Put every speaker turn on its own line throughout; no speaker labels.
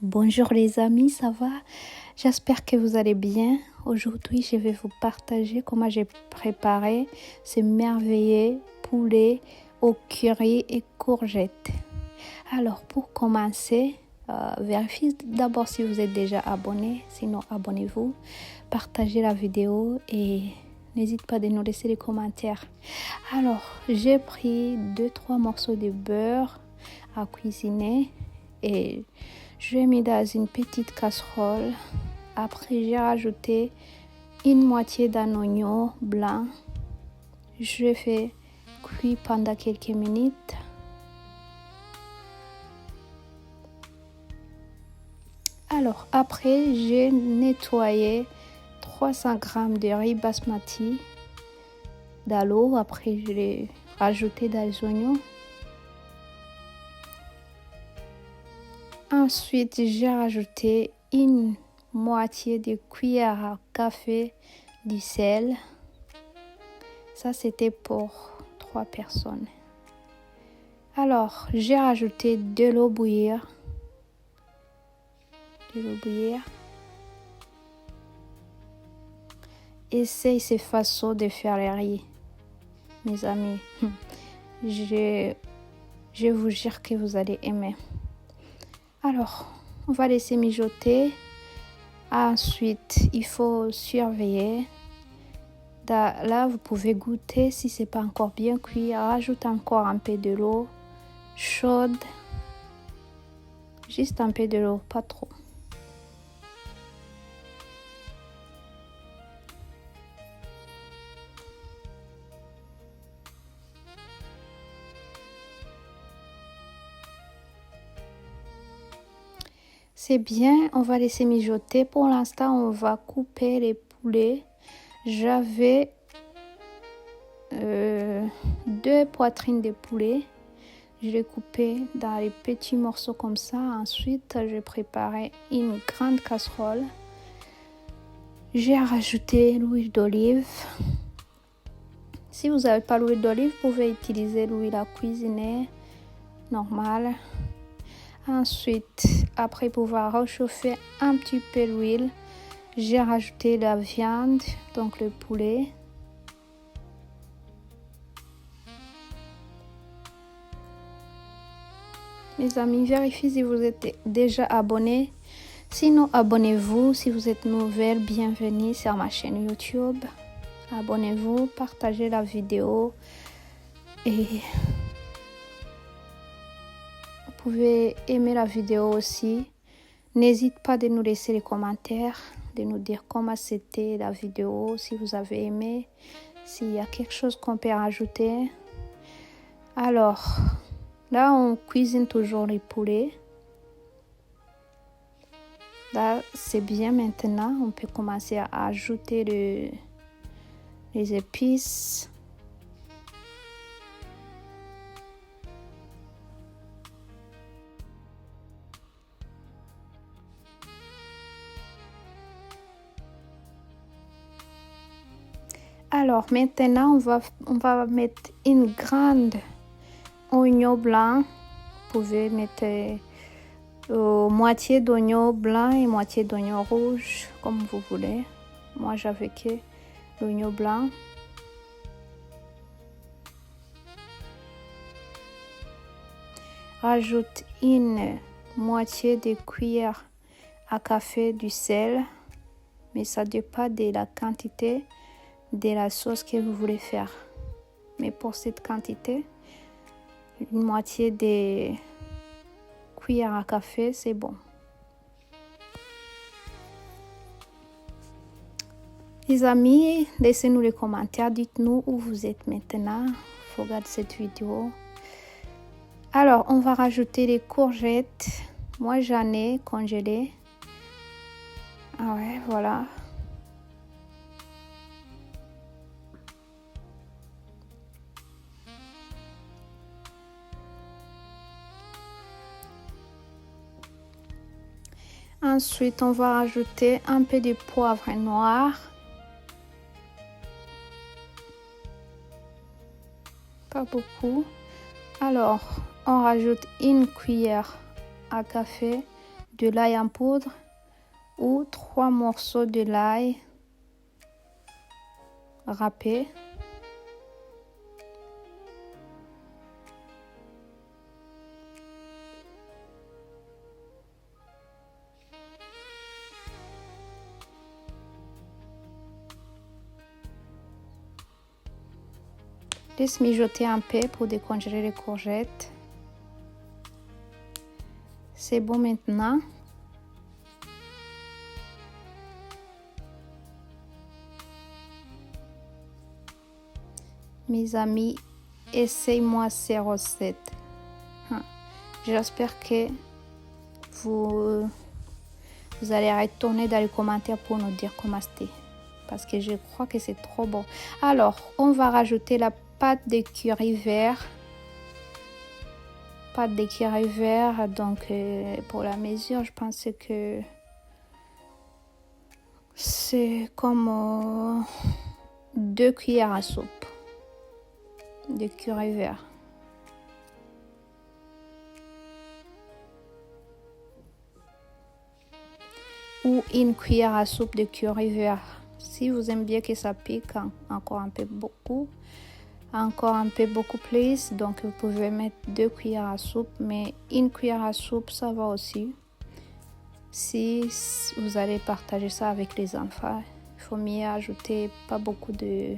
Bonjour les amis, ça va? J'espère que vous allez bien. Aujourd'hui, je vais vous partager comment j'ai préparé ce merveilleux poulet au curry et courgettes. Alors, pour commencer, vérifiez d'abord si vous êtes déjà abonné. Sinon, abonnez-vous, partagez la vidéo et n'hésitez pas de nous laisser des commentaires. Alors, j'ai pris 2-3 morceaux de beurre à cuisiner et je l'ai mis dans une petite casserole. Après, j'ai rajouté une moitié d'un oignon blanc. Je l'ai fait cuire pendant quelques minutes. Alors, après, j'ai nettoyé 300 g de riz basmati dans l'eau. Après, je l'ai rajouté dans les oignons. Ensuite, j'ai rajouté une moitié de cuillère à café du sel. Ça, c'était pour 3 personnes. Alors, j'ai rajouté de l'eau bouillir. Essaye ces façons de faire les riz, mes amis. Je vous jure que vous allez aimer. Alors, on va laisser mijoter. Ensuite, il faut surveiller. Là, vous pouvez goûter si c'est pas encore bien cuit. Rajoute encore un peu de l'eau chaude. Juste un peu de l'eau, pas trop. C'est bien, on va laisser mijoter. Pour l'instant, on va couper les poulets. J'avais 2 poitrines de poulet. Je les coupé dans les petits morceaux comme ça. Ensuite, j'ai préparé une grande casserole. J'ai rajouté l'huile d'olive. Si vous n'avez pas l'huile d'olive, vous pouvez utiliser l'huile à cuisiner normale. Ensuite, après pouvoir réchauffer un petit peu l'huile, j'ai rajouté la viande, donc le poulet. Mes amis, vérifiez si vous êtes déjà abonnés. Sinon, abonnez-vous. Si vous êtes nouvelle, bienvenue sur ma chaîne YouTube. Abonnez-vous, partagez la vidéo et vous pouvez aimer la vidéo aussi. N'hésitez pas de nous laisser les commentaires, de nous dire comment c'était la vidéo, si vous avez aimé, s'il y a quelque chose qu'on peut rajouter. Alors, là, on cuisine toujours les poulets. Là, c'est bien maintenant. On peut commencer à ajouter les épices. Alors, maintenant, on va mettre une grande oignon blanc. Vous pouvez mettre moitié d'oignon blanc et moitié d'oignon rouge, comme vous voulez. Moi, j'avais que l'oignon blanc. Rajoute une moitié de cuillère à café du sel, mais ça dépend de la quantité de la sauce que vous voulez faire. Mais pour cette quantité, une moitié de cuillère à café, c'est bon. Les amis, laissez-nous les commentaires, dites-nous où vous êtes maintenant. Regardez cette vidéo. Alors, on va rajouter les courgettes. Moi, j'en ai congelé. Ah ouais, voilà. Ensuite, on va rajouter un peu de poivre noir. Pas beaucoup. Alors, on rajoute une cuillère à café de l'ail en poudre ou 3 morceaux de l'ail râpé. Laisse mijoter un peu pour décongeler les courgettes. C'est bon maintenant. Mes amis, essayez-moi ces recettes. J'espère que vous allez retourner dans les commentaires pour nous dire comment c'était. Parce que je crois que c'est trop bon. Alors, on va rajouter la pâte de curry vert. Pâte de curry vert. Donc, pour la mesure, je pense que c'est comme 2 cuillères à soupe de curry vert. Ou 1 cuillère à soupe de curry vert. Si vous aimez bien que ça pique encore un peu beaucoup plus, donc vous pouvez mettre 2 cuillères à soupe, mais 1 cuillère à soupe ça va aussi. Si vous allez partager ça avec les enfants, il faut mieux ajouter pas beaucoup de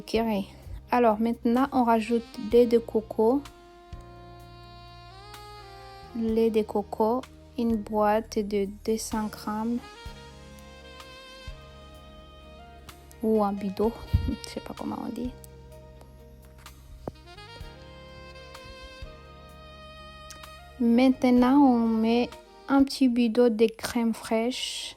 curry. Alors maintenant on rajoute lait de coco. Lait de coco, une boîte de 200 grammes. Ou un bidon, je sais pas comment on dit. Maintenant, on met un petit bidon de crème fraîche.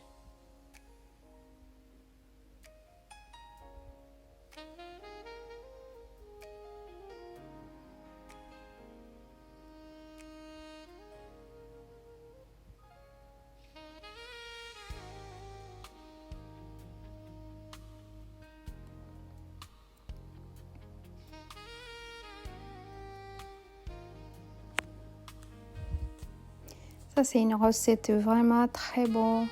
Ça, c'est une recette vraiment très bonne,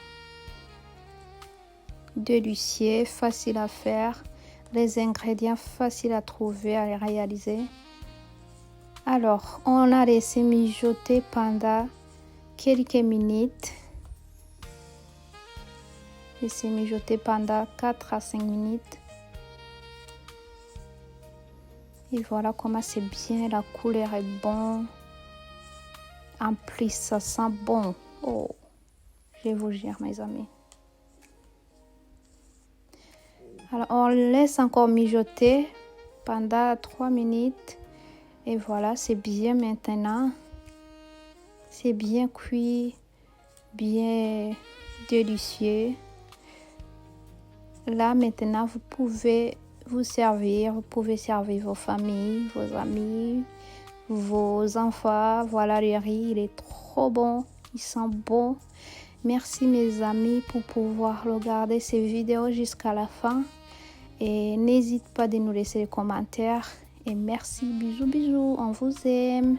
délicieux, facile à faire. Les ingrédients faciles à trouver, à les réaliser. Alors, on a laissé mijoter pendant quelques minutes. Laissez mijoter pendant 4 à 5 minutes. Et voilà comment c'est bien, la couleur est bonne. En plus, ça sent bon. Oh, je vous jure, mes amis. Alors, on laisse encore mijoter pendant 3 minutes. Et voilà, c'est bien maintenant. C'est bien cuit, bien délicieux. Là, maintenant, vous pouvez vous servir. Vous pouvez servir vos familles, vos amis, vos enfants. Voilà, le riz, il est trop bon. Il sent bon. Merci mes amis pour pouvoir regarder ces vidéos jusqu'à la fin. Et n'hésite pas de nous laisser des commentaires. Et merci, bisous, bisous, on vous aime.